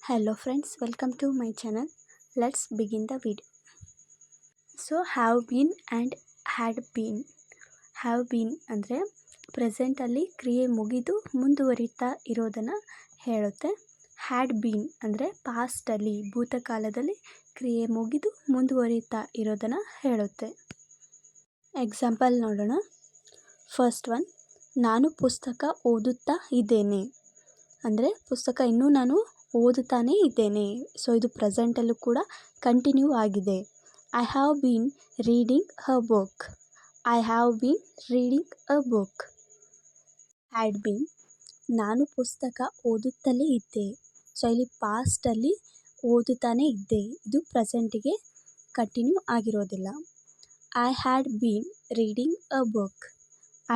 Hello friends, welcome to my channel. Let's begin the video. So have been and had been. Have been ಅಂದರೆ ಪ್ರೆಸೆಂಟಲ್ಲಿ ಕ್ರಿಯೆ ಮುಗಿದು ಮುಂದುವರಿತಾ ಇರೋದನ್ನು ಹೇಳುತ್ತೆ. ಹ್ಯಾಡ್ ಬೀನ್ ಅಂದರೆ ಪಾಸ್ಟಲ್ಲಿ ಭೂತಕಾಲದಲ್ಲಿ ಕ್ರಿಯೆ ಮುಗಿದು ಮುಂದುವರಿತಾ ಇರೋದನ್ನು ಹೇಳುತ್ತೆ. ಎಕ್ಸಾಂಪಲ್ ನೋಡೋಣ. ಫಸ್ಟ್ ಒನ್, ನಾನು ಪುಸ್ತಕ ಓದುತ್ತಾ ಇದ್ದೇನೆ ಅಂದರೆ ಪುಸ್ತಕ ಇನ್ನೂ ನಾನು ಓದುತ್ತಾನೇ ಇದ್ದೇನೆ. ಸೊ ಇದು ಪ್ರೆಸೆಂಟಲ್ಲೂ ಕೂಡ ಕಂಟಿನ್ಯೂ ಆಗಿದೆ. I have been reading a book. I have been reading a book. Had been, ನಾನು ಪುಸ್ತಕ ಓದುತ್ತಲೇ ಇದ್ದೆ. ಸೊ ಇಲ್ಲಿ ಪಾಸ್ಟಲ್ಲಿ ಓದುತ್ತಾನೇ ಇದ್ದೆ, ಇದು ಪ್ರೆಸೆಂಟಿಗೆ ಕಂಟಿನ್ಯೂ ಆಗಿರೋದಿಲ್ಲ. I had been reading a book.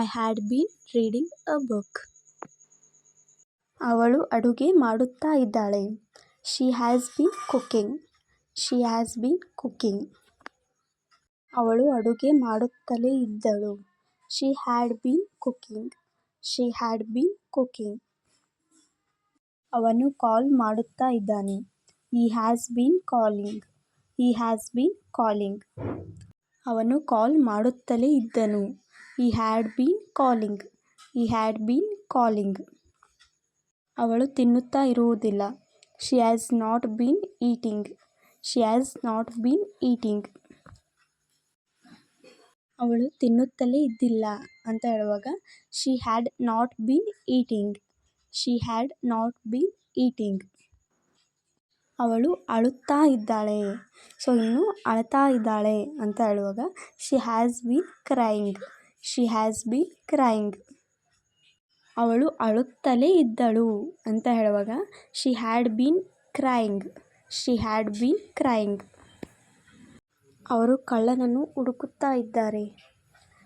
I had been reading a book. ಅವಳು ಅಡುಗೆ ಮಾಡುತ್ತಾ ಇದ್ದಾಳೆ. She has bean cooking. She has bean cooking. ಅವಳು ಅಡುಗೆ ಮಾಡುತ್ತಲೇ ಇದ್ದಳು. She had bean cooking. She had bean cooking. ಅವನು ಕಾಲ್ ಮಾಡುತ್ತಾ ಇದ್ದಾನೆ. He has been calling. He has been calling. ಅವನು ಕಾಲ್ ಮಾಡುತ್ತಲೇ ಇದ್ದನು. He had been calling. He had been calling. ಅವಳು ತಿನ್ನುತ್ತಾ ಇರುವುದಿಲ್ಲ. She has not bean eating. She has not bean eating. ಅವಳು ತಿನ್ನುತ್ತಲೇ ಇದ್ದಿಲ್ಲ ಅಂತ ಹೇಳುವಾಗ she had not bean eating. She had not bean eating. ಅವಳು ಅಳುತ್ತಾ ಇದ್ದಾಳೆ. ಸೊ ಇನ್ನು ಅಳ್ತಾ ಇದ್ದಾಳೆ ಅಂತ ಹೇಳುವಾಗ she has bean crying. She has bean crying. ಅವಳು ಅಳುತ್ತಲೇ ಇದ್ದಳು ಅಂತ ಹೇಳುವಾಗ she had bean crying. She had bean crying. ಅವರು ಕಳ್ಳನನ್ನು ಹುಡುಕುತ್ತಾ ಇದ್ದಾರೆ.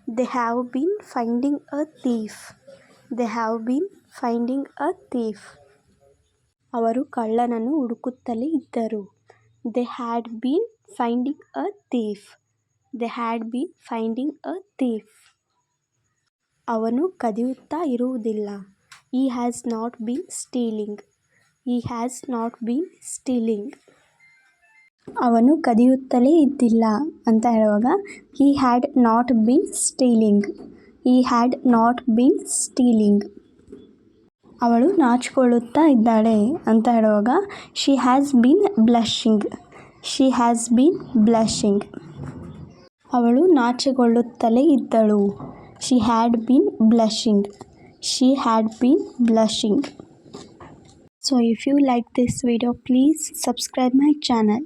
They have been finding a thief. They have been finding a thief. ಅವರು ಕಳ್ಳನನ್ನು ಹುಡುಕುತ್ತಲೇ ಇದ್ದರು. They had been finding a thief. They had been finding a thief. ಅವನು ಕದಿಯುತ್ತಾ ಇರುವುದಿಲ್ಲ. He has not been stealing. He has not been stealing. ಅವನು ಕದಿಯುತ್ತಲೇ ಇದ್ದಿಲ್ಲ ಅಂತ ಹೇಳುವಾಗ he had not been stealing. He had not been stealing. ಅವಳು ನಾಚಿಕೊಳ್ಳುತ್ತಾ ಇದ್ದಾಳೆ ಅಂತ ಹೇಳುವಾಗ she has been blushing. She has been blushing. ಅವಳು ನಾಚಿಕೊಳ್ಳುತ್ತಲೇ ಇದ್ದಳು. She had been blushing. She had been blushing. So if you like this video, please subscribe my channel.